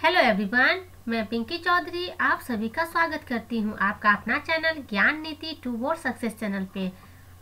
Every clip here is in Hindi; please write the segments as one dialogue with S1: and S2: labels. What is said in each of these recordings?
S1: हेलो एवरीवन, मैं पिंकी चौधरी आप सभी का स्वागत करती हूँ आपका अपना चैनल ज्ञान नीति टुवर्ड्स सक्सेस चैनल पे।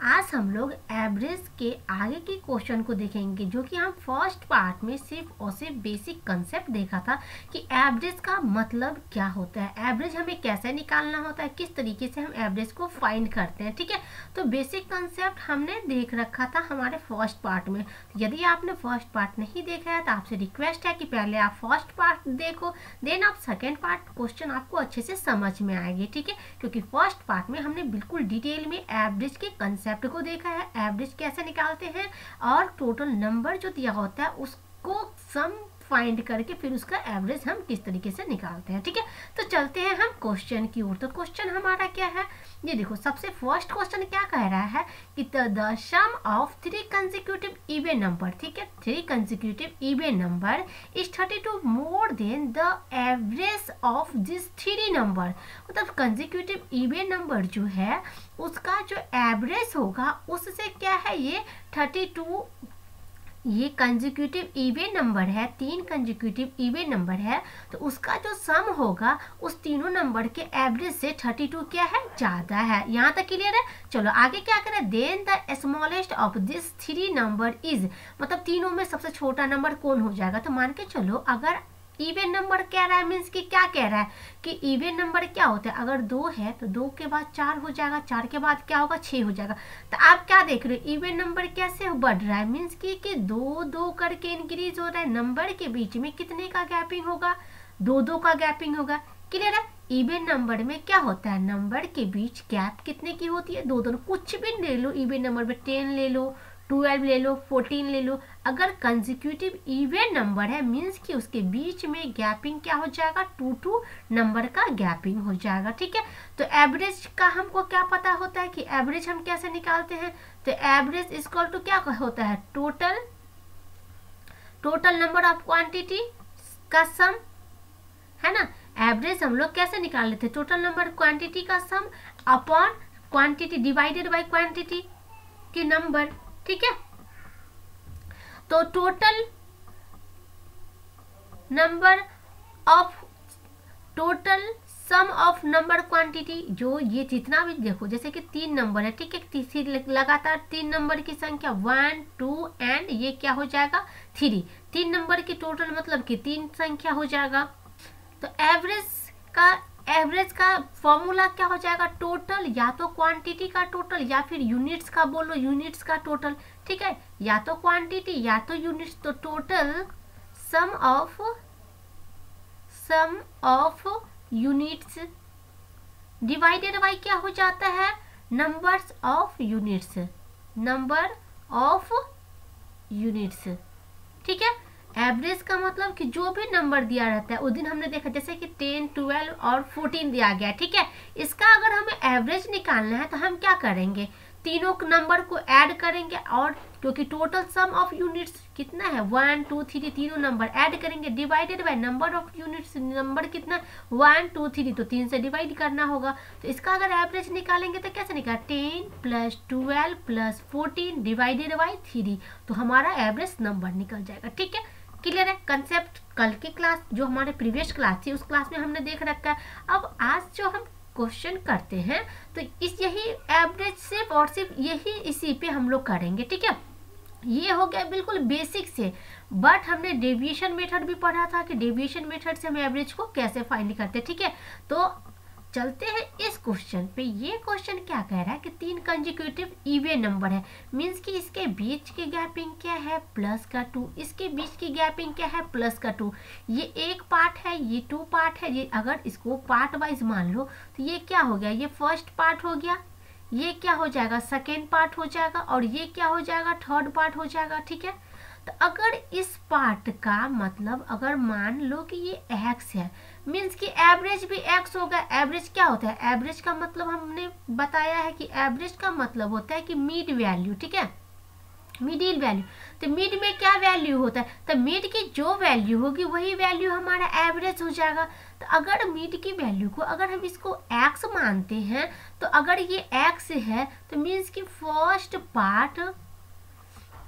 S1: आज हम लोग एवरेज के आगे के क्वेश्चन को देखेंगे, जो कि हम फर्स्ट पार्ट में सिर्फ और सिर्फ बेसिक कंसेप्ट देखा था कि एवरेज का मतलब क्या होता है, एवरेज हमें कैसे निकालना होता है, किस तरीके से हम एवरेज को फाइंड करते हैं। ठीक है, तो बेसिक कंसेप्ट हमने देख रखा था हमारे फर्स्ट पार्ट में। यदि आपने फर्स्ट पार्ट नहीं देखा है तो आपसे रिक्वेस्ट है कि पहले आप फर्स्ट पार्ट देखो, देन आप सेकेंड पार्ट क्वेश्चन आपको अच्छे से समझ में आएगी। ठीक है, क्योंकि फर्स्ट पार्ट में हमने बिल्कुल डिटेल में एवरेज के कंसेप्ट को देखा है, एवरेज कैसे निकालते हैं और टोटल नंबर जो दिया होता है उसको सम फाइंड करके फिर उसका एवरेज हम किस तरीके से निकालते हैं। ठीक है, तो चलते हैं हम क्वेश्चन की ओर। तो क्वेश्चन हमारा क्या है, ये देखो। सबसे फर्स्ट क्वेश्चन क्या कह रहा है कि the sum of 3 consecutive even number, ठीक है, 3 consecutive even number is 32 more than the average of this 3 number. मतलब कंसेक्यूटिव इवन नंबर जो है उसका जो एवरेज होगा उससे क्या है, ये 32, ये कंसेक्यूटिव इवन नंबर है, 3 कंसेक्यूटिव इवन नंबर है, तो उसका जो सम होगा उस तीनों नंबर के एवरेज से 32 क्या है, ज़्यादा है। यहाँ तक क्लियर है। चलो आगे क्या करें, then the smallest of this 3 number is, मतलब तीनों में सबसे छोटा नंबर कौन हो जाएगा। तो मान के चलो अगर इवन नंबर कह रहा है, मीन्स कि क्या कह रहा है कि इवन नंबर क्या होता है, अगर 2 है तो 2 के बाद 4 हो जाएगा, 4 के बाद क्या होगा, 6 हो जाएगा। तो आप क्या देख रहे हो, इवन नंबर कैसे बढ़ रहा है, मीन्स कि 2 करके इंक्रीज हो रहा है। नंबर के बीच में कितने का गैपिंग होगा, 2 का गैपिंग होगा। क्लियर है। इवन नंबर में क्या होता है, नंबर के बीच गैप कितने की होती है, 2। कुछ भी ले लो इवन नंबर में, 10 ले लो, 12 ले लो, 14 ले लो। अगर कंसेक्यूटिव इवन नंबर है मीन्स कि उसके बीच में गैपिंग क्या हो जाएगा, 2 नंबर का गैपिंग हो जाएगा। ठीक है, तो एवरेज का हमको क्या पता होता है कि एवरेज हम कैसे निकालते हैं। तो एवरेज इक्वल टू क्या होता है, टोटल नंबर ऑफ क्वांटिटी का सम, है ना। एवरेज हम लोग कैसे निकाल लेते हैं, टोटल नंबर क्वांटिटी का सम upon quantity divided by quantity के नंबर। ठीक है, तो total number of, total sum of number quantity, जो ये जितना भी देखो, जैसे कि 3 नंबर है, ठीक है, लगातार 3 नंबर की संख्या 1, 2 एंड ये क्या हो जाएगा 3, 3 नंबर की टोटल मतलब कि 3 संख्या हो जाएगा। तो एवरेज का फॉर्मूला क्या हो जाएगा, टोटल, या तो क्वांटिटी का टोटल या फिर यूनिट्स का बोलो, यूनिट्स का टोटल। ठीक है, या तो क्वांटिटी या तो यूनिट्स, तो total sum of units divided by क्या हो जाता है, numbers of units, number of units. ठीक है, एवरेज का मतलब कि जो भी नंबर दिया रहता है, उस दिन हमने देखा जैसे कि 10, 12 और 14 दिया गया। ठीक है, इसका अगर हमें एवरेज निकालना है तो हम क्या करेंगे, तीनों नंबर को ऐड करेंगे, और क्योंकि टोटल सम ऑफ यूनिट्स कितना है 1, 2, 3, तीनों नंबर ऐड करेंगे, divided by number of units, number कितना 1, 2, 3, तो 3 से डिवाइड करना होगा। तो इसका अगर एवरेज निकालेंगे तो कैसे निकाल, 10 + 12 + 14 डिवाइडेड बाय 3, तो हमारा एवरेज नंबर निकल जाएगा। ठीक है, क्लियर है। कंसेप्ट कल की क्लास, जो हमारे प्रीवियस क्लास थी, उस क्लास में हमने देख रखा है। अब आज जो हम क्वेश्चन करते हैं तो यही एवरेज सिर्फ और सिर्फ यही इसी पे हम लोग करेंगे। ठीक है, ये हो गया बिल्कुल बेसिक से, बट हमने डेविएशन मेथड भी पढ़ा था कि डेविएशन मेथड से हम एवरेज को कैसे फाइंड करते हैं। ठीक है, तो चलते हैं इस क्वेश्चन पे। ये क्वेश्चन क्या कह रहा है कि 3 कंसेक्यूटिव इवन नंबर है, मीन्स कि इसके बीच की गैपिंग क्या है, +2, इसके बीच की गैपिंग क्या है, +2। ये एक पार्ट है, ये 2 पार्ट है। ये अगर इसको पार्ट वाइज मान लो तो ये क्या हो गया, ये फर्स्ट पार्ट हो गया, ये क्या हो जाएगा सेकेंड पार्ट हो जाएगा, और ये क्या हो जाएगा थर्ड पार्ट हो जाएगा। ठीक है, तो अगर इस पार्ट का मतलब अगर मान लो कि ये x है, मीन्स कि एवरेज भी x होगा। एवरेज क्या होता है, एवरेज का मतलब हमने बताया है कि एवरेज का मतलब होता है कि मिड वैल्यू। ठीक है, मिडिल वैल्यू। तो मिड में क्या वैल्यू होता है, तो मिड की जो वैल्यू होगी वही वैल्यू हमारा एवरेज हो जाएगा। तो अगर मिड की वैल्यू को अगर हम इसको x मानते हैं, तो अगर ये x है तो मीन्स कि फर्स्ट पार्ट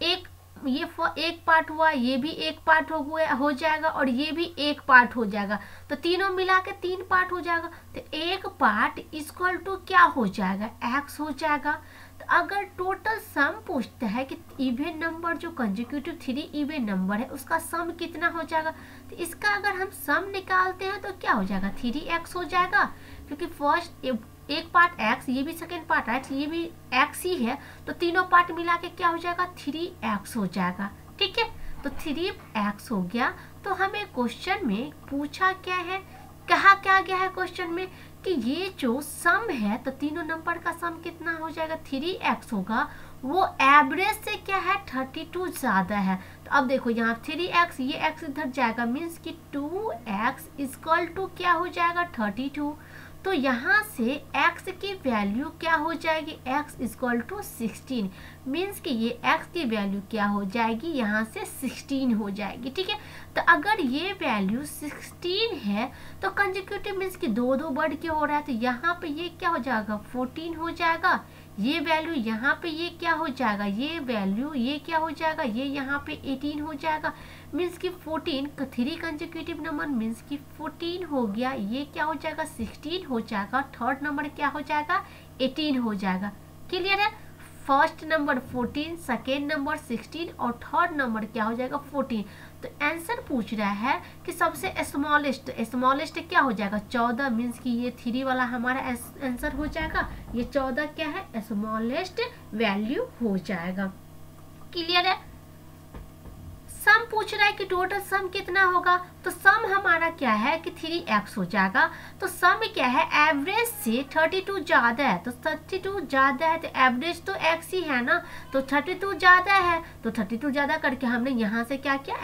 S1: एक ये एक पार्ट हुआ, ये भी एक पार्ट हो जाएगा और ये भी एक पार्ट हो जाएगा, तो तीनों मिला के 3 पार्ट हो जाएगा। तो एक पार्ट इक्वल टू क्या हो जाएगा, x हो जाएगा। तो अगर टोटल सम पूछता है कि इवन नंबर जो कंसेक्यूटिव 3 इवन नंबर है उसका सम कितना हो जाएगा, तो इसका अगर हम सम निकालते हैं तो क्या हो जाएगा, 3x हो जाएगा, क्योंकि फर्स्ट एक पार्ट x, ये भी सेकेंड पार्ट x, ये भी x ही है, तो तीनों पार्ट मिला के क्या हो जाएगा, 3x हो जाएगा। ठीक है, तो 3x हो गया। तो हमें क्वेश्चन में पूछा क्या है, कहा क्या गया है क्वेश्चन में कि ये जो सम है, तो तीनों नंबर का सम कितना हो जाएगा, 3x होगा, वो एवरेज से क्या है 32 ज़्यादा है। तो अब देखो यहाँ 3x, ये x इधर जाएगा, मीन्स कि 2x इक्वल टू क्या हो जाएगा 32। तो यहाँ से x की वैल्यू क्या हो जाएगी, x इक्वल टू 16, मीन्स कि ये x की वैल्यू क्या हो जाएगी, यहाँ से 16 हो जाएगी। ठीक है, तो अगर ये वैल्यू 16 है तो कंसेक्यूटिव मीन्स कि दो दो बढ़ के हो रहा है, तो यहाँ पे ये क्या हो जाएगा 14 हो जाएगा, ये वैल्यू यहाँ पे ये क्या हो जाएगा, ये वैल्यू ये क्या हो जाएगा, ये यहाँ पे 18 हो जाएगा, मीन्स कि 14 3 कंसेक्यूटिव नंबर मीन्स कि 14 हो गया, ये क्या हो जाएगा 16 हो जाएगा, थर्ड नंबर क्या हो जाएगा 18 हो जाएगा। क्लियर है, फर्स्ट नंबर 14, सेकेंड नंबर 16 और थर्ड नंबर क्या हो जाएगा 14। तो आंसर पूछ रहा है कि सबसे स्मॉलेस्ट क्या हो जाएगा 14, मीन्स कि ये 3 वाला हमारा आंसर हो जाएगा, ये 14 क्या है स्मॉलेस्ट वैल्यू हो जाएगा। क्लियर है, सम पूछ रहा है कि टोटल सम कितना होगा, तो सम हमारा क्या है कि 3x हो जाएगा। तो सम क्या है, एवरेज से 32 ज़्यादा है, तो 32 ज़्यादा है तो एवरेज तो x ही है ना, तो 32 ज़्यादा है, तो 32 ज़्यादा करके हमने यहाँ से क्या किया,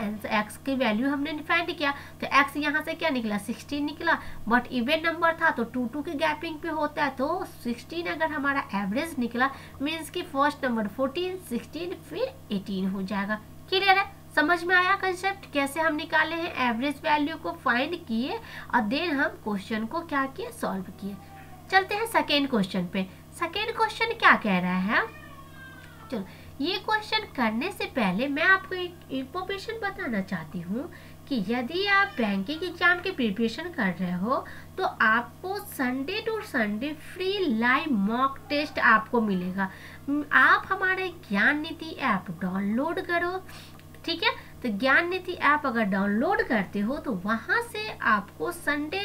S1: x की वैल्यू हमने फाइंड किया, तो x यहाँ से क्या निकला 16 निकला, बट इवन नंबर था तो 2 की गैपिंग पे होता है, तो 16 अगर हमारा एवरेज निकला मीन्स कि फर्स्ट नंबर 14, 16 फिर 18 हो जाएगा। क्लियर है, समझ में आया कंसेप्ट, कैसे हम निकाले हैं एवरेज वैल्यू को फाइंड किए और देन हम क्वेश्चन को क्या किए, सॉल्व किए। चलते हैं सेकेंड क्वेश्चन पे। सेकेंड क्वेश्चन क्या कह रहा है, चलो ये क्वेश्चन करने से पहले मैं आपको एक इंफॉर्मेशन बताना चाहती हूँ कि यदि आप बैंकिंग एग्जाम की प्रिपरेशन कर रहे हो तो आपको Sunday to Sunday free live mock test आपको मिलेगा। आप हमारे ज्ञान नीति ऐप डाउनलोड करो, ठीक है, तो ज्ञान नीति ऐप अगर डाउनलोड करते हो तो वहाँ से आपको संडे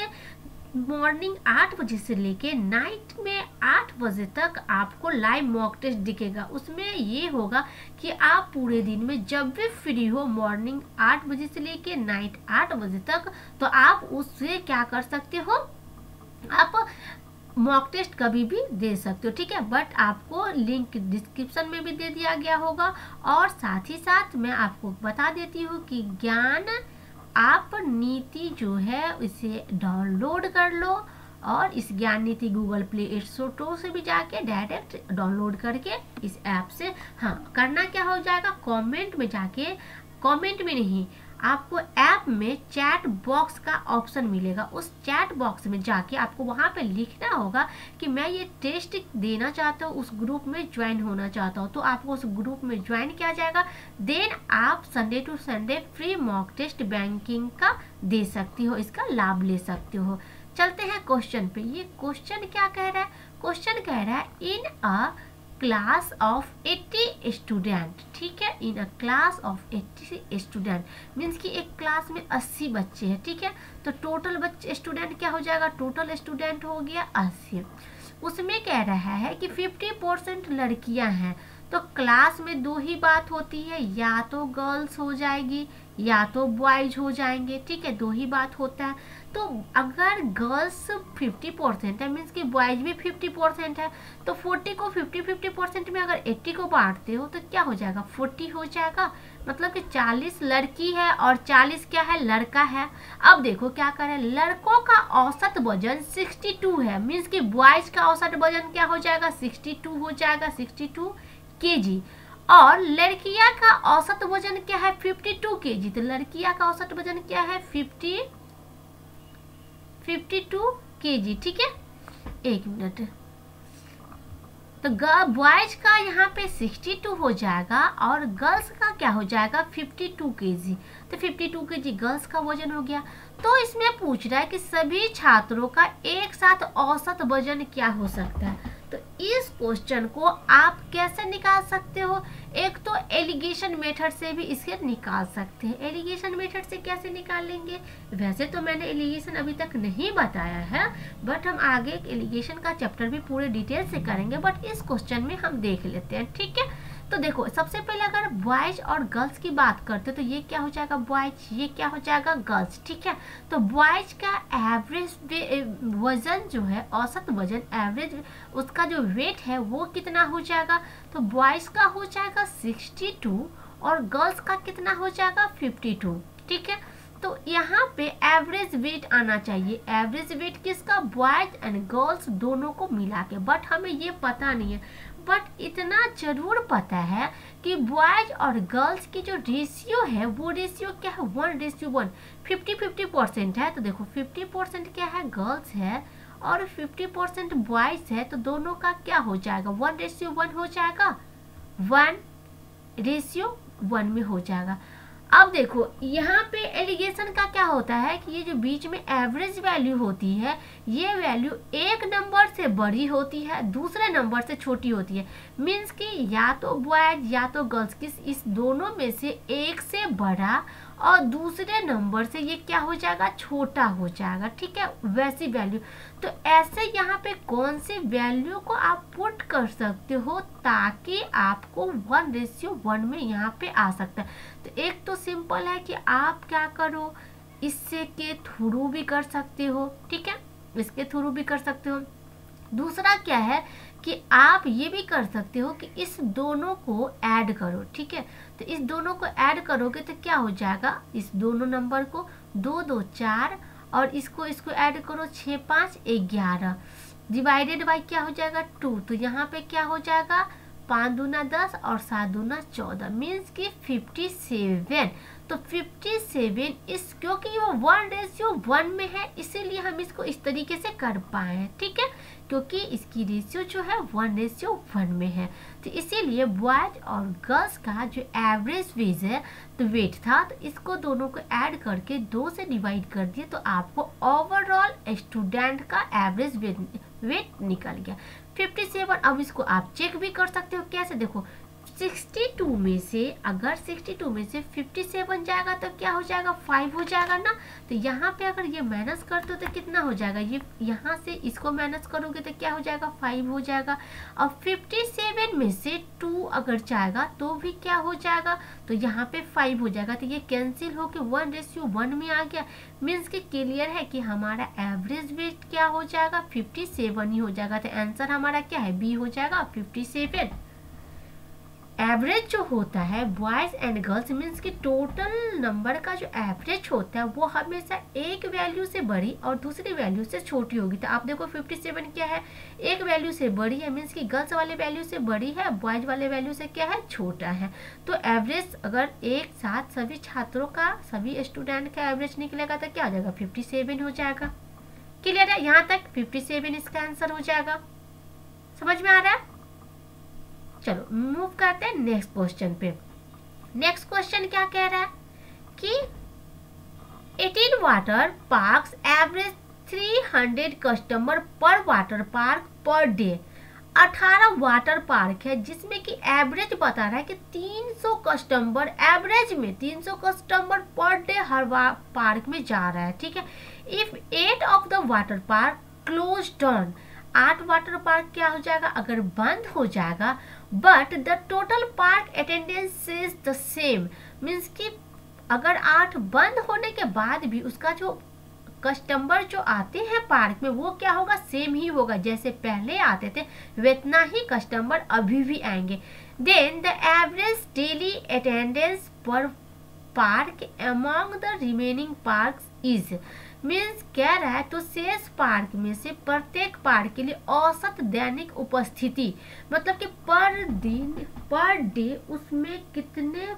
S1: मॉर्निंग 8 बजे से लेके नाइट में 8 बजे तक आपको लाइव मॉक टेस्ट दिखेगा। उसमें ये होगा कि आप पूरे दिन में जब भी फ्री हो मॉर्निंग 8 बजे से लेके नाइट 8 बजे तक, तो आप उससे क्या कर सकते हो, आप मॉक टेस्ट कभी भी दे सकते हो। ठीक है, बट आपको लिंक डिस्क्रिप्शन में भी दे दिया गया होगा, और साथ ही साथ मैं आपको बता देती हूँ कि ज्ञान आप नीति जो है इसे डाउनलोड कर लो, और इस ज्ञान नीति गूगल प्ले स्टोर से भी जाके डायरेक्ट डाउनलोड करके इस ऐप से, हाँ करना क्या हो जाएगा, कमेंट में जाके, कमेंट में नहीं, आपको ऐप में चैट बॉक्स का ऑप्शन मिलेगा, उस चैट बॉक्स में जाके आपको वहाँ पे लिखना होगा कि मैं ये टेस्ट देना चाहता हूँ, उस ग्रुप में ज्वाइन होना चाहता हूँ, तो आपको उस ग्रुप में ज्वाइन किया जाएगा। देन आप Sunday to Sunday free mock test banking का दे सकती हो, इसका लाभ ले सकते हो। चलते हैं क्वेश्चन पे। ये क्वेश्चन क्या कह रहा है, क्वेश्चन कह रहा है in a class of 80 student, ठीक है, in a class of 80 student means कि एक क्लास में 80 बच्चे हैं। ठीक है, तो टोटल बच्चे स्टूडेंट क्या हो जाएगा, टोटल स्टूडेंट हो गया 80। उसमें कह रहा है कि 50% लड़कियां हैं, तो क्लास में दो ही बात होती है, या तो गर्ल्स हो जाएगी या तो बॉयज हो जाएंगे। ठीक है, दो ही बात होता है। तो अगर गर्ल्स 50% है मीन्स कि बॉयज भी 50% है, तो 40 को 50% में अगर 80 को बांटते हो तो क्या हो जाएगा 40 हो जाएगा, मतलब कि 40 लड़की है और 40 क्या है लड़का है। अब देखो क्या कर रहे हैं, लड़कों का औसत वजन 62 है, मीन्स कि बॉयज का औसत वजन क्या हो जाएगा 62 हो जाएगा, 62 kg, और लड़कियां का औसत वजन क्या है 52 kg, तो लड़कियां का औसत वजन क्या है 52 kg। ठीक है, एक मिनट, तो बॉयज का यहाँ पे 62 हो जाएगा और गर्ल्स का क्या हो जाएगा 52 केजी। तो 52 केजी गर्ल्स का वजन हो गया। तो इसमें पूछ रहा है कि सभी छात्रों का एक साथ औसत वजन क्या हो सकता है। तो इस क्वेश्चन को आप कैसे निकाल सकते हो, एक तो एलिगेशन मेथड से भी इसके निकाल सकते हैं। एलिगेशन मेथड से कैसे निकालेंगे, वैसे तो मैंने एलिगेशन अभी तक नहीं बताया है, बट हम आगे एक एलिगेशन का चैप्टर भी पूरे डिटेल से करेंगे, बट इस क्वेश्चन में हम देख लेते हैं। ठीक है, तो देखो सबसे पहले अगर बॉयज और गर्ल्स की बात करते तो ये क्या हो जाएगा बॉयज, ये क्या हो जाएगा गर्ल्स। ठीक है, तो बॉयज का एवरेज वजन जो है, औसत वजन एवरेज उसका जो वेट है वो कितना हो जाएगा, तो बॉयज का हो जाएगा 62 और गर्ल्स का कितना हो जाएगा 52। ठीक है, तो यहाँ पे एवरेज वेट आना चाहिए। एवरेज वेट किसका, बॉयज एंड गर्ल्स दोनों को मिला के, बट हमें ये पता नहीं है, बट इतना जरूर पता है कि बॉयज और गर्ल्स की जो रेशियो है वो रेशियो क्या है 1:1, 50-50% है। तो देखो 50% क्या है गर्ल्स है और 50% बॉयज है, तो दोनों का क्या हो जाएगा 1:1 हो जाएगा, 1:1 में हो जाएगा। अब देखो यहाँ पे एलिगेशन का क्या होता है कि ये जो बीच में एवरेज वैल्यू होती है, ये वैल्यू एक नंबर से बड़ी होती है, दूसरे नंबर से छोटी होती है। मीन्स कि या तो बॉयज या तो गर्ल्स की इस दोनों में से एक से बड़ा और दूसरे नंबर से ये क्या हो जाएगा छोटा हो जाएगा। ठीक है, वैसी वैल्यू। तो ऐसे यहाँ पे कौन सी वैल्यू को आप पुट कर सकते हो ताकि आपको 1:1 में यहाँ पे आ सकता है। तो एक तो सिंपल है कि आप क्या करो, इससे के थ्रू भी कर सकते हो। ठीक है, इसके थ्रू भी कर सकते हो। दूसरा क्या है कि आप ये भी कर सकते हो कि इस दोनों को ऐड करो। ठीक है, तो इस दोनों को ऐड करोगे तो क्या हो जाएगा, इस दोनों नंबर को 2 2 4 और इसको ऐड करो 6 5 11 डिवाइडेड बाई क्या हो जाएगा 2। तो यहाँ पे क्या हो जाएगा 5 दूना 10 और 7 दूना 14 मीन्स कि 57। तो 57 इस क्योंकि वो 1:1 में है इसीलिए हम इसको इस तरीके से कर पाए हैं। ठीक है, क्योंकि इसकी रेशियो जो है 1:1 में है। तो इसीलिए बॉयज और गर्ल्स का जो एवरेज वेट था, तो इसको दोनों को ऐड करके 2 से डिवाइड कर दिए तो आपको ओवरऑल स्टूडेंट का एवरेज वेट निकल गया 57। अब इसको आप चेक भी कर सकते हो, कैसे देखो 62 में से अगर 62 में से 57 जाएगा तो क्या हो जाएगा 5 हो जाएगा ना। तो यहाँ पे अगर ये माइनस करते हो तो कितना हो जाएगा, ये यहाँ से इसको माइनस करोगे तो क्या हो जाएगा 5 हो जाएगा। और 57 में से 2 अगर जाएगा तो भी क्या हो जाएगा, तो यहाँ पे 5 हो जाएगा। तो ये कैंसिल होके 1:1 में आ गया। मीन्स कि क्लियर है कि हमारा एवरेज वेट क्या हो जाएगा 57 ही हो जाएगा। तो आंसर हमारा क्या है बी हो जाएगा 57। एवरेज जो होता है बॉयज एंड गर्ल्स मीन्स कि टोटल नंबर का जो एवरेज होता है वो हमेशा एक वैल्यू से बड़ी और दूसरी वैल्यू से छोटी होगी। तो आप देखो 57 क्या है, एक वैल्यू से बड़ी है मीन्स कि गर्ल्स वाले वैल्यू से बड़ी है, बॉयज वाले वैल्यू से क्या है छोटा है। तो एवरेज अगर एक साथ सभी छात्रों का, सभी स्टूडेंट का एवरेज निकलेगा तो क्या हो जाएगा 57 हो जाएगा। क्लियर है, यहाँ तक 57 इसका आंसर हो जाएगा। समझ में आ रहा है। चलो मूव करते हैं नेक्स्ट क्वेश्चन पे। नेक्स्ट क्वेश्चन क्या कह रहा है कि 18 वाटर पार्क्स एवरेज 300 कस्टमर पर water park per day. 18 water park है जिसमें कि एवरेज बता रहा है कि 300 कस्टमर, एवरेज में 300 कस्टमर पर डे हर पार्क में जा रहा है। ठीक है, if 8 of the water park close down, 8 water park क्या हो जाएगा अगर बंद हो जाएगा, but the total park attendance is the same. Means कि अगर 8 बंद होने के बाद भी उसका जो कस्टमर जो आते हैं पार्क में वो क्या होगा सेम ही होगा, जैसे पहले आते थे वैतना ही कस्टमर अभी भी आएंगे। Then the average daily attendance per park among the remaining park is, means कह रहा है तो शेष पार्क में से प्रत्येक पार्क के लिए औसत दैनिक उपस्थिति मतलब कि पर दिन पर डे उसमें कितने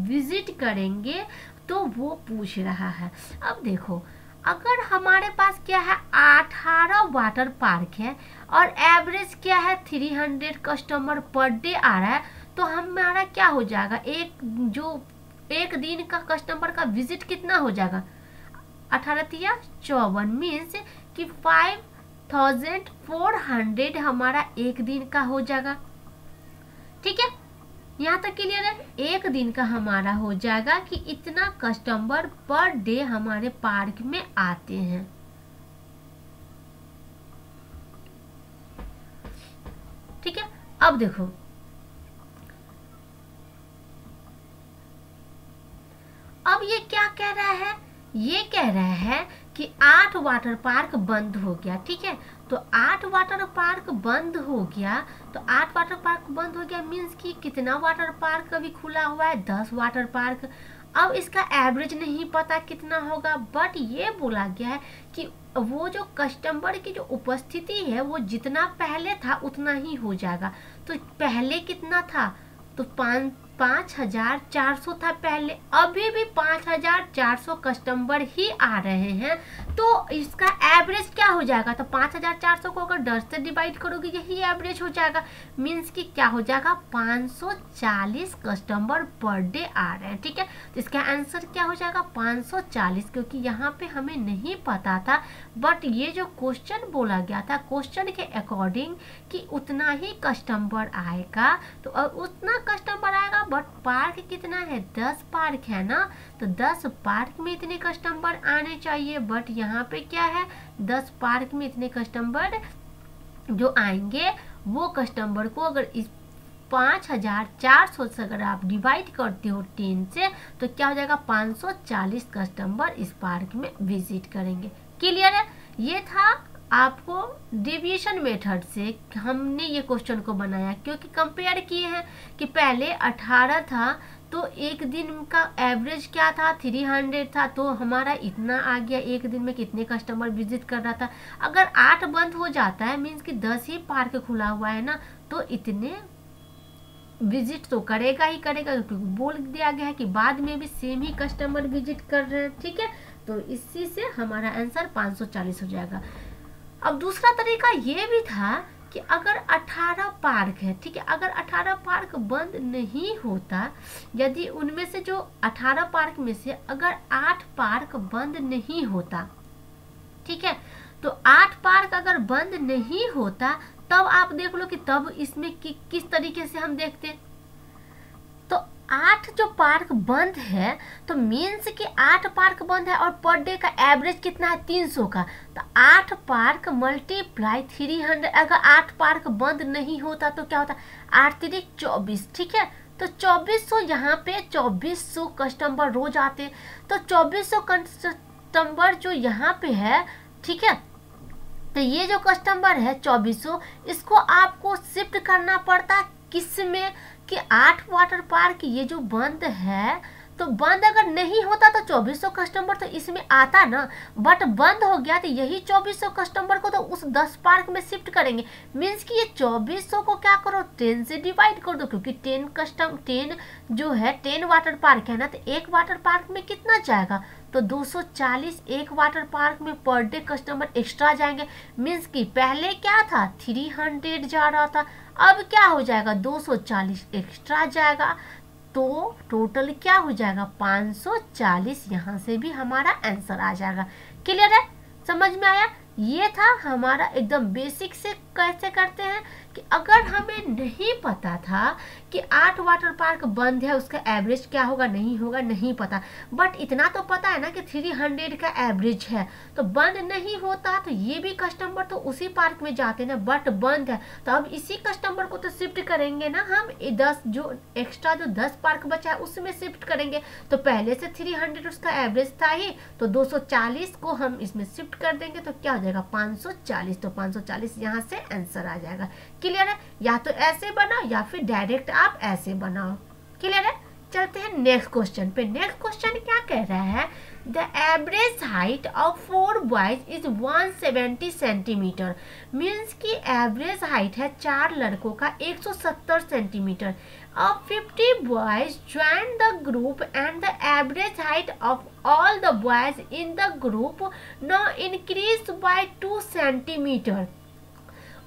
S1: विजिट करेंगे तो वो पूछ रहा है। अब देखो अगर हमारे पास क्या है 18 वाटर पार्क है और एवरेज क्या है 300 कस्टमर पर डे आ रहा है, तो हमारा क्या हो जाएगा, एक दिन का कस्टमर का विजिट कितना हो जाएगा, 18×54 मीन्स कि 5400 हमारा एक दिन का हो जाएगा। ठीक है, यहाँ तक क्लियर है। एक दिन का हमारा हो जाएगा कि इतना कस्टमर पर डे हमारे पार्क में आते हैं। ठीक है, अब देखो अब ये क्या कह रहा है, ये कह रहा है कि 8 वाटर पार्क बंद हो गया। ठीक है, तो 8 वाटर पार्क बंद हो गया, तो 8 वाटर पार्क बंद हो गया मीन्स कि कितना वाटर पार्क अभी खुला हुआ है, 10 वाटर पार्क। अब इसका एवरेज नहीं पता कितना होगा, बट ये बोला गया है कि वो जो कस्टमर की जो उपस्थिति है वो जितना पहले था उतना ही हो जाएगा। तो पहले कितना था, तो 5400 था पहले, अभी भी 5400 कस्टमर ही आ रहे हैं, तो इसका एवरेज क्या हो जाएगा, तो 5400 को अगर 10 से डिवाइड करोगे यही एवरेज हो जाएगा, मीन्स कि क्या हो जाएगा 540 कस्टमर पर डे आ रहे हैं। ठीक है, तो इसका आंसर क्या हो जाएगा 540, क्योंकि यहाँ पे हमें नहीं पता था, बट ये जो क्वेश्चन बोला गया था क्वेश्चन के अकॉर्डिंग कि उतना ही कस्टमर आएगा, तो उतना कस्टमर आएगा, बट पार्क कितना है 10 पार्क है ना, तो 10 पार्क में इतने कस्टमर आने चाहिए, बट यहाँ पे क्या है 10 पार्क में इतने कस्टमर जो आएंगे वो कस्टमर को अगर इस 5400 से अगर आप डिवाइड करते हो 10 से, तो क्या हो जाएगा 540 कस्टमर इस पार्क में विजिट करेंगे। क्लियर है, ये था आपको डेविएशन मेथड से हमने ये क्वेश्चन को बनाया, क्योंकि कंपेयर किए हैं कि पहले 18 था तो एक दिन का एवरेज क्या था 300 था, तो हमारा इतना आ गया, एक दिन में कितने कस्टमर विजिट कर रहा था। अगर 8 बंद हो जाता है मीन्स कि 10 ही पार्क खुला हुआ है ना, तो इतने विजिट तो करेगा ही करेगा, क्योंकि बोल दिया गया है कि बाद में भी सेम ही कस्टमर विजिट कर रहे हैं। ठीक है, तो इसी से हमारा आंसर 540 हो जाएगा। अब दूसरा तरीका ये भी था कि अगर 18 पार्क है, ठीक है, अगर 18 पार्क बंद नहीं होता, यदि उनमें से जो 18 पार्क में से अगर 8 पार्क बंद नहीं होता, ठीक है, तो 8 पार्क अगर बंद नहीं होता तब आप देख लो कि तब इसमें किस तरीके से हम देखते। तो 8 जो पार्क बंद है तो मीन्स कि 8 पार्क बंद है और पर डे का एवरेज कितना है 300 का, तो 8 पार्क मल्टीप्लाई 300, अगर 8 पार्क बंद नहीं होता तो क्या होता 8 3 24। ठीक है, तो 2400 यहाँ पे 2400 कस्टमर रोज आते, तो 2400 कस्टमर जो यहाँ पे है, ठीक है, तो ये जो कस्टमर है 2400, इसको आपको शिफ्ट करना पड़ता किस में कि 8 वाटर पार्क ये जो बंद है, तो बंद अगर नहीं होता तो 2400 कस्टमर तो इसमें आता ना, बट बंद हो गया तो यही 2400 कस्टमर को तो उस 10 पार्क में शिफ्ट करेंगे, मीन्स कि ये 2400 को क्या करो 10 से डिवाइड कर दो, क्योंकि 10 जो है 10 वाटर पार्क है ना, तो एक वाटर पार्क में कितना जाएगा, तो 240 एक वाटर पार्क में पर डे कस्टमर एक्स्ट्रा जाएंगे, मीन्स कि पहले क्या था 300 जा रहा था, अब क्या हो जाएगा 240 एक्स्ट्रा जाएगा, तो टोटल क्या हो जाएगा 540। यहाँ से भी हमारा आंसर आ जाएगा। क्लियर है, समझ में आया। ये था हमारा एकदम बेसिक से कैसे करते हैं कि अगर हमें नहीं पता था कि 8 वाटर पार्क बंद है उसका एवरेज क्या होगा नहीं होगा नहीं पता, बट इतना तो पता है ना कि 300 का एवरेज है, तो बंद नहीं होता तो ये भी कस्टमर तो उसी पार्क में जाते ना, बट बंद है तो अब इसी कस्टमर को तो शिफ्ट करेंगे ना हम, 10 जो एक्स्ट्रा जो 10 पार्क बचा है उसमें शिफ्ट करेंगे, तो पहले से 300 उसका एवरेज था ही, तो 240 को हम इसमें शिफ्ट कर देंगे तो क्या हो जाएगा 540, तो 540 यहाँ से आंसर आ जाएगा। क्लियर है, या तो ऐसे बनाओ या फिर डायरेक्ट आप ऐसे बनाओ। क्लियर है, चलते हैं नेक्स्ट क्वेश्चन पे। नेक्स्ट क्वेश्चन क्या कह रहा है, the average height of 4 boys is 170 centimetre, means की एवरेज हाइट है 4 लड़कों का 170 centimetre, Of 50 boys joined the group and the average height of all the boys in the group now increased by 2 centimeter.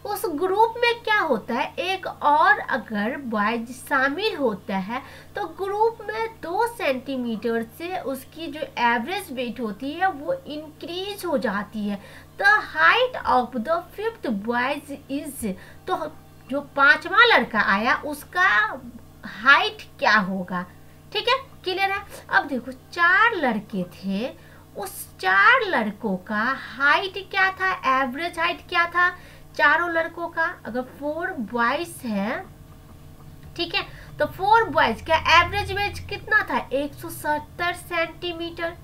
S1: उस ग्रुप में क्या होता है, एक और अगर बॉयज शामिल होता है तो ग्रुप में 2 सेंटीमीटर से उसकी जो एवरेज वेट होती है वो इंक्रीज हो जाती है. The height of the 5th boys is, तो जो 5वां लड़का आया उसका हाइट क्या होगा. ठीक है, क्लियर है. अब देखो 4 लड़के थे, उस 4 लड़कों का हाइट क्या था, एवरेज हाइट क्या था चारों लड़कों का. अगर 4 बॉयज है, ठीक है, तो 4 बॉयज का एवरेज वेट कितना था 170 सेंटीमीटर.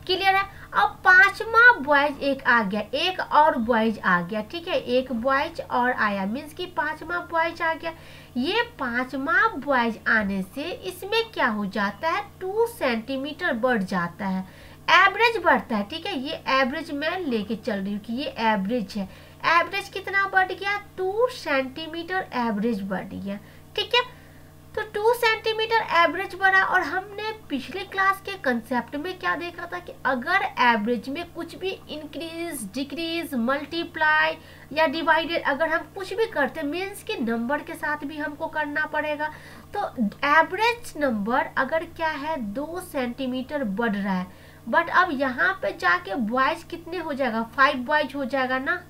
S1: क्लियर है. अब 5वां बॉयज एक आ गया, एक और बॉयज आ गया. ठीक है, एक बॉयज और आया, मीन्स कि 5वां बॉयज आ गया. ये 5वां बॉयज आने से इसमें क्या हो जाता है 2 सेंटीमीटर बढ़ जाता है, एवरेज बढ़ता है. ठीक है, ये एवरेज मैं लेके चल रही हूँ कि ये एवरेज है. एवरेज कितना बढ़ गया 2 सेंटीमीटर एवरेज बढ़ गया. ठीक है, तो 2 सेंटीमीटर एवरेज बढ़ा. और हमने पिछले क्लास के कंसेप्ट में क्या देखा था कि अगर एवरेज में कुछ भी इंक्रीज, डिक्रीज, मल्टीप्लाई या डिवाइडेड अगर हम कुछ भी करते मीन्स कि नंबर के साथ भी हमको करना पड़ेगा. तो एवरेज नंबर अगर क्या है 2 सेंटीमीटर बढ़ रहा है, बट अब यहाँ पे जाके बॉयज कितने हो जाएगा 5 बॉयज हो जाएगा ना.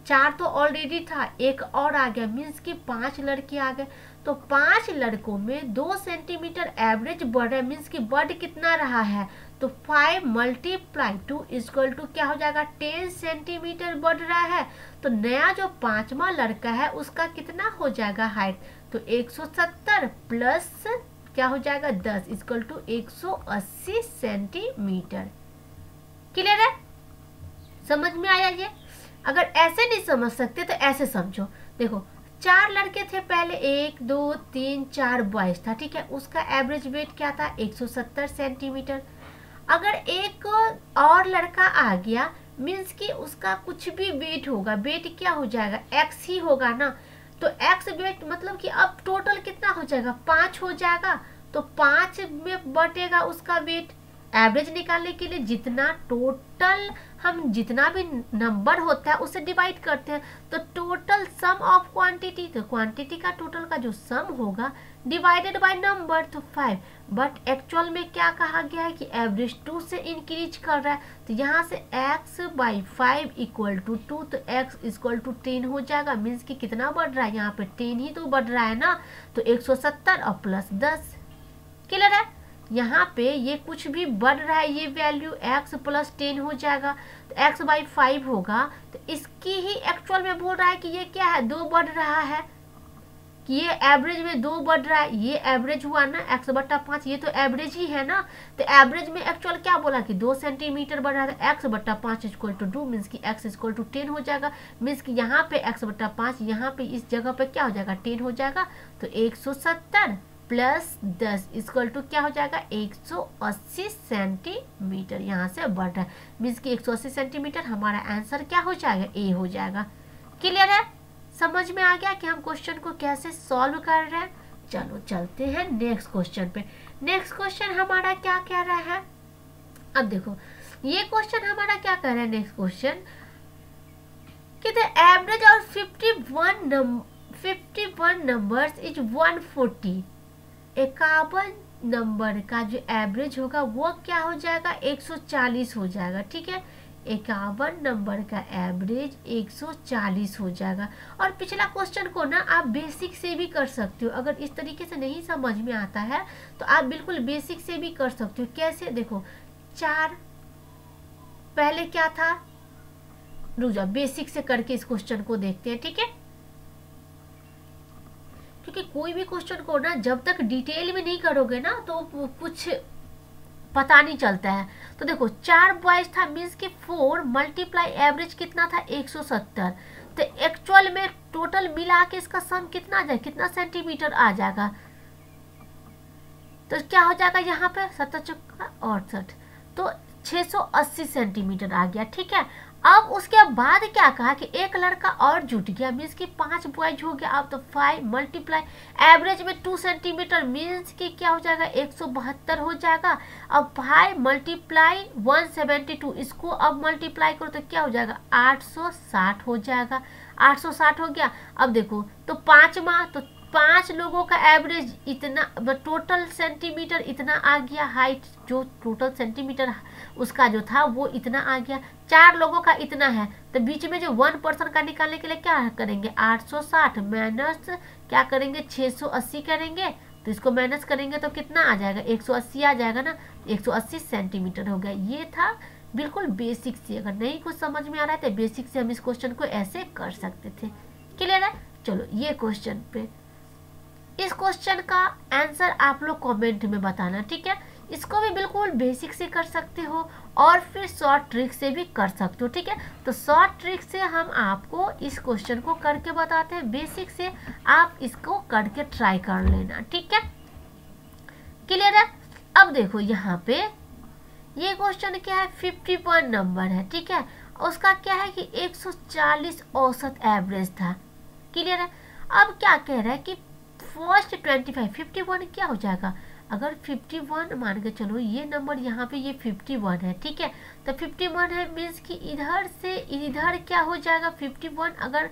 S1: 4 तो ऑलरेडी था, एक और आ गया, मीन्स कि 5 लड़के आ गए. तो 5 लड़कों में 2 सेंटीमीटर एवरेज बढ़ रहा है, मीन्स कि बढ़ कितना रहा है, तो 5 मल्टीप्लाई 2 इक्वल टू क्या हो जाएगा 10 सेंटीमीटर बढ़ रहा है. तो नया जो 5वां लड़का है उसका कितना हो जाएगा हाइट, तो 170 प्लस क्या हो जाएगा 10 इक्वल टू 180 सेंटीमीटर. क्लियर है, समझ में आया ये. अगर ऐसे नहीं समझ सकते तो ऐसे समझो. देखो 4 लड़के थे पहले, 1 2 3 4 बॉयज था. ठीक है, उसका एवरेज वेट क्या था 170 सेंटीमीटर. अगर एक और लड़का आ गया मीन्स कि उसका कुछ भी वेट होगा, वेट क्या हो जाएगा x ही होगा ना. तो x वेट मतलब कि अब टोटल कितना हो जाएगा 5 हो जाएगा. तो 5 में बटेगा उसका वेट. एवरेज निकालने के लिए जितना टोटल हम जितना भी नंबर होता है उससे डिवाइड करते हैं, तो टोटल सम ऑफ क्वांटिटी, तो क्वांटिटी का टोटल का जो सम होगा डिवाइडेड बाय नंबर तो 5. बट एक्चुअल में क्या कहा गया है कि एवरेज 2 से इंक्रीज कर रहा है. तो यहाँ से x बाई 5 इक्वल टू 2, तो x इक्वल टू 10 हो जाएगा. मीन्स कि कितना बढ़ रहा है यहाँ पे 10 ही तो बढ़ रहा है ना. तो 170 और प्लस 10. क्लियर है. यहाँ पे ये कुछ भी बढ़ रहा है, ये वैल्यू x प्लस 10 हो जाएगा, तो x बाई 5 होगा. तो इसकी ही एक्चुअल में बोल रहा है कि ये क्या है 2 बढ़ रहा है, कि ये एवरेज में 2 बढ़ रहा है. ये एवरेज हुआ ना x बटा 5, ये तो एवरेज ही है ना. तो एवरेज में एक्चुअल क्या बोला कि 2 सेंटीमीटर बढ़ रहा है, x बटा 5 इक्वल टू 2 मीन्स कि x इक्वल टू 10 हो जाएगा. मीन्स कि यहाँ पे x बटा 5, यहाँ पे इस जगह पे क्या हो जाएगा 10 हो जाएगा. तो 170 प्लस 10 इक्वल टू क्या हो जाएगा 180 सेंटीमीटर. यहाँ से बढ़ रहा है मीन्स कि 180 सेंटीमीटर हमारा आंसर क्या हो जाएगा ए हो जाएगा. क्लियर है, समझ में आ गया कि हम क्वेश्चन को कैसे सॉल्व कर रहे हैं. चलो चलते हैं नेक्स्ट क्वेश्चन पे. नेक्स्ट क्वेश्चन हमारा क्या कह रहा है, अब देखो ये क्वेश्चन हमारा क्या कह रहा है. नेक्स्ट क्वेश्चन कि the average of 51 numbers is 140. 51 number का जो एवरेज होगा वो क्या हो जाएगा 140 हो जाएगा. ठीक है, 51 नंबर का एवरेज 140 हो जाएगा. और पिछला क्वेश्चन को ना आप बेसिक से भी कर सकते हो. अगर इस तरीके से नहीं समझ में आता है तो आप बिल्कुल बेसिक से भी कर सकते हो. कैसे, देखो 4 पहले क्या था, रुक जाओ बेसिक से करके इस क्वेश्चन को देखते हैं. ठीक है, क्योंकि कोई भी क्वेश्चन को ना जब तक डिटेल में नहीं करोगे ना तो कुछ पता नहीं चलता है. तो देखो 4 बॉयज था मीन्स कि 4 मल्टीप्लाई एवरेज कितना था 170. तो एक्चुअल में टोटल मिला के इसका सम कितना आ जाए, कितना सेंटीमीटर आ जाएगा. तो क्या हो जाएगा यहाँ पे 7 चौका 68. तो 680 सेंटीमीटर आ गया, ठीक है। अब उसके बाद क्या कहा कि एक लड़का और जुट गया, मीन्स कि 5 बॉयज हो गया। अब तो 5 मल्टीप्लाई एवरेज में 2 सेंटीमीटर मीन्स कि क्या हो जाएगा 172 हो जाएगा। अब 5 मल्टीप्लाई 172, इसको अब मल्टीप्लाई करो तो क्या हो जाएगा 860 हो जाएगा। 860 हो गया। अब देखो तो 5 लोगों का एवरेज इतना, टोटल सेंटीमीटर इतना आ गया, हाइट जो टोटल सेंटीमीटर उसका जो था वो इतना आ गया। 4 लोगों का इतना है, तो बीच में जो 1 पर्सन का निकालने के लिए क्या करेंगे 860 माइनस क्या करेंगे 680 करेंगे, तो इसको माइनस करेंगे तो कितना आ जाएगा 180 आ जाएगा ना। 180 सेंटीमीटर हो गया। ये था बिल्कुल बेसिक से, अगर नहीं कुछ समझ में आ रहा है तो बेसिक से हम इस क्वेश्चन को ऐसे कर सकते थे। क्लियर है? चलो ये क्वेश्चन पे, इस क्वेश्चन का आंसर आप लोग कमेंट में बताना, ठीक है। इसको भी बिल्कुल बेसिक से कर सकते हो और फिर शॉर्ट ट्रिक से भी कर सकते हो, ठीक है। तो शॉर्ट ट्रिक से हम आपको इस क्वेश्चन को करके बताते हैं, बेसिक से आप इसको करके ट्राई कर लेना, ठीक है। क्लियर है? अब देखो यहाँ पे ये क्वेश्चन क्या है 51 नंबर है, ठीक है। उसका क्या है कि 140 औसत एवरेज था। क्लियर है? अब क्या कह रहा है कि फर्स्ट 25 51 क्या हो जाएगा, अगर 51 मान के चलो ये नंबर यहाँ पे ये 51 है, ठीक है। तो 51 है मीन्स कि इधर से इधर क्या हो जाएगा 51, अगर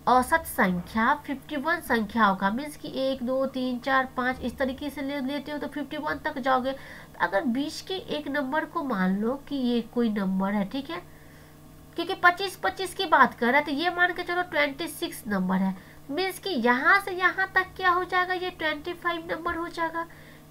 S1: औसत संख्या 51 संख्या होगा मीन्स कि 1 2 3 4 5 इस तरीके से लेते हो तो 51 तक जाओगे। तो अगर बीच के एक नंबर को मान लो कि ये कोई नंबर है, ठीक है, क्योंकि 25 की बात कर रहा है, तो ये मान के चलो 26 नंबर है, मीन्स कि यहाँ से यहाँ तक क्या हो जाएगा ये 25 नंबर हो जाएगा।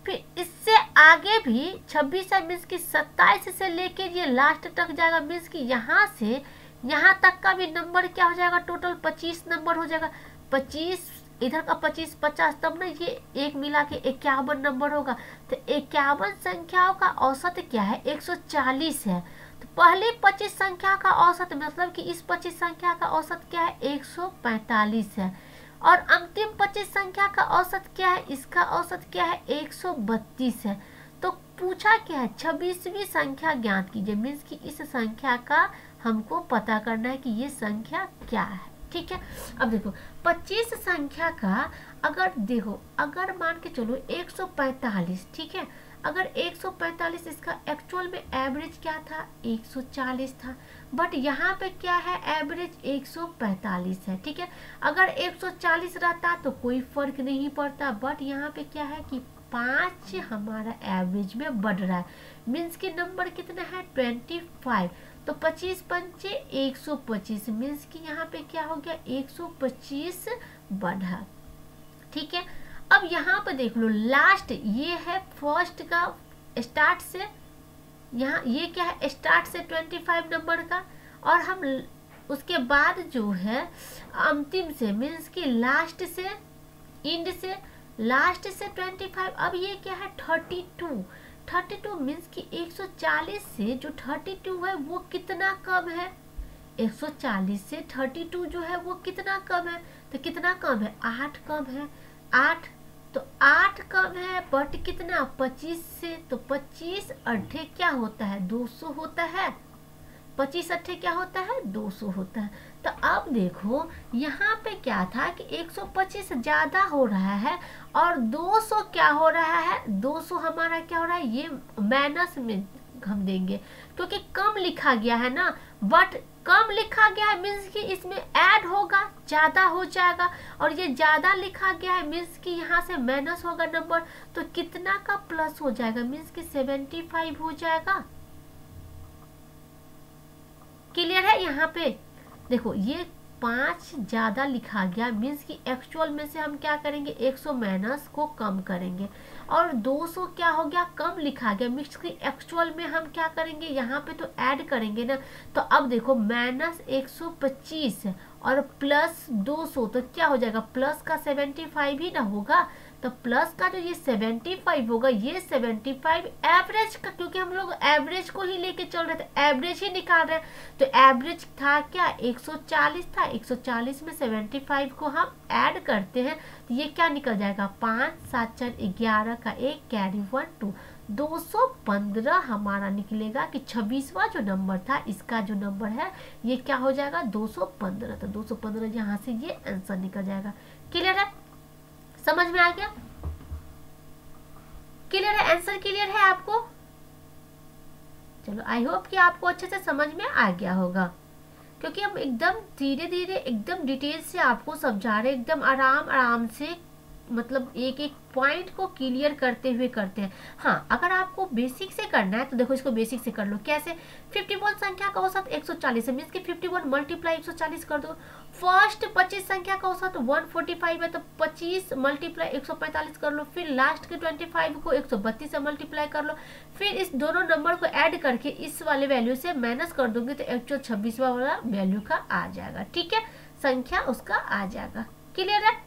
S1: फिर इससे आगे भी 26 है मीन्स कि 27 से लेके ये लास्ट तक जाएगा, मीन्स कि यहाँ से यहाँ तक का भी नंबर क्या हो जाएगा टोटल 25 नंबर हो जाएगा। 25 इधर का 25 50 तब ना ये एक मिला के 51 नंबर होगा। तो 51 संख्याओं का औसत क्या है 140 है। तो पहले 25 संख्या का औसत मतलब कि इस 25 संख्या का औसत क्या है 145 है, और अंतिम 25 संख्या का औसत क्या है, इसका औसत क्या है 132 है। तो पूछा क्या है 26वीं संख्या ज्ञात कीजिए, मीन्स कि इस संख्या का हमको पता करना है कि ये संख्या क्या है, ठीक है। अब देखो 25 संख्या का अगर देखो अगर मान के चलो 145, ठीक है, अगर 145 इसका एक्चुअल में एवरेज क्या था 140 था, बट यहाँ पे क्या है एवरेज 145 है, ठीक है। अगर 140 रहता तो कोई फर्क नहीं पड़ता, बट यहाँ पे क्या है कि 5 हमारा एवरेज में बढ़ रहा है, मीन्स कि नंबर कितना है 25। तो 25 पंचे 125 मीन्स कि यहाँ पे क्या हो गया 125 बढ़ा, ठीक है। अब यहाँ पे देख लो लास्ट ये है फर्स्ट का स्टार्ट से, यहाँ ये क्या है स्टार्ट से 25 नंबर का, और हम उसके बाद जो है अंतिम से मीन्स कि लास्ट से इंड से लास्ट से 25। अब ये क्या है 32 मीन्स कि 140 से जो 32 है वो कितना कम है, 140 से 32 जो है वो कितना कम है, तो कितना कम है 8 कम है 8, तो 8 कम है बट कितना 25 से, तो 25 अट्ठे क्या होता है 200 होता है, 25 अट्ठे क्या होता है 200 होता है। तो अब देखो यहाँ पे क्या था कि 125 ज्यादा हो रहा है और 200 क्या हो रहा है 200 हमारा क्या हो रहा है ये माइनस में हम देंगे, क्योंकि कम लिखा गया है ना, बट कम लिखा गया है मीन्स कि इसमें ऐड होगा ज्यादा हो जाएगा, और ये ज्यादा लिखा गया है मीन्स कि यहाँ से माइनस होगा नंबर, तो कितना का प्लस हो जाएगा मीन्स कि 75 हो जाएगा। क्लियर है? यहाँ पे देखो ये 5 ज्यादा लिखा गया मीन्स कि एक्चुअल में से हम क्या करेंगे 100 माइनस को कम करेंगे, और 200 क्या हो गया कम लिखा गया मीन्स कि एक्चुअल में हम क्या करेंगे यहाँ पे तो ऐड करेंगे ना। तो अब देखो माइनस 125 और प्लस 200 तो क्या हो जाएगा प्लस का 75 ही ना होगा, तो प्लस का जो ये 75 होगा ये 75 एवरेज का, क्योंकि हम लोग एवरेज को ही लेके चल रहे थे, एवरेज ही निकाल रहे हैं, तो एवरेज था क्या 140 था, 140 में 75 को हम ऐड करते हैं तो ये क्या निकल जाएगा 5 7 4 11 का 1 कैरी 1 2, 215 हमारा निकलेगा कि 26वां जो नंबर था इसका जो नंबर है ये क्या हो जाएगा 215। तो 215 यहाँ से ये आंसर निकल जाएगा। क्लियर है, समझ में आ गया? क्लियर है, आंसर क्लियर है आपको? चलो आई होप कि आपको अच्छे से समझ में आ गया होगा, क्योंकि हम एकदम धीरे धीरे एकदम डिटेल से आपको समझा रहे, एकदम आराम आराम से, मतलब एक एक पॉइंट को क्लियर करते हुए करते हैं। हाँ, अगर आपको बेसिक से करना है तो देखो इसको बेसिक से कर लो। कैसे? 51 संख्या का औसत 140 है, मीन्स कि 51 मल्टीप्लाई 140 कर दो। फर्स्ट 25 संख्या का औसत 145 है तो 25 मल्टीप्लाई 145 कर लो। फिर लास्ट के 25 को 132 से मल्टीप्लाई कर लो। फिर इस दोनों नंबर को ऐड करके इस वाले वैल्यू से माइनस कर दोगे तो 126वां वाला वैल्यू का आ जाएगा। ठीक है, संख्या उसका आ जाएगा। क्लियर है?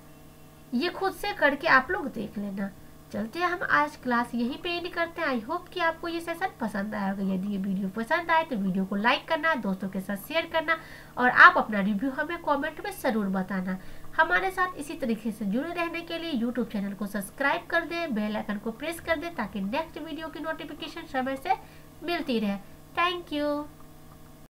S1: ये खुद से करके आप लोग देख लेना। चलते हैं, हम आज क्लास यहीं पे एंड करते हैं। आई होप कि आपको ये सेशन पसंद आया होगा। यदि ये वीडियो पसंद आए तो वीडियो को लाइक करना, दोस्तों के साथ शेयर करना और आप अपना रिव्यू हमें कमेंट में ज़रूर बताना। हमारे साथ इसी तरीके से जुड़े रहने के लिए यूट्यूब चैनल को सब्सक्राइब कर दें, बेल आइकन को प्रेस कर दें ताकि नेक्स्ट वीडियो की नोटिफिकेशन समय से मिलती रहे। Thank you.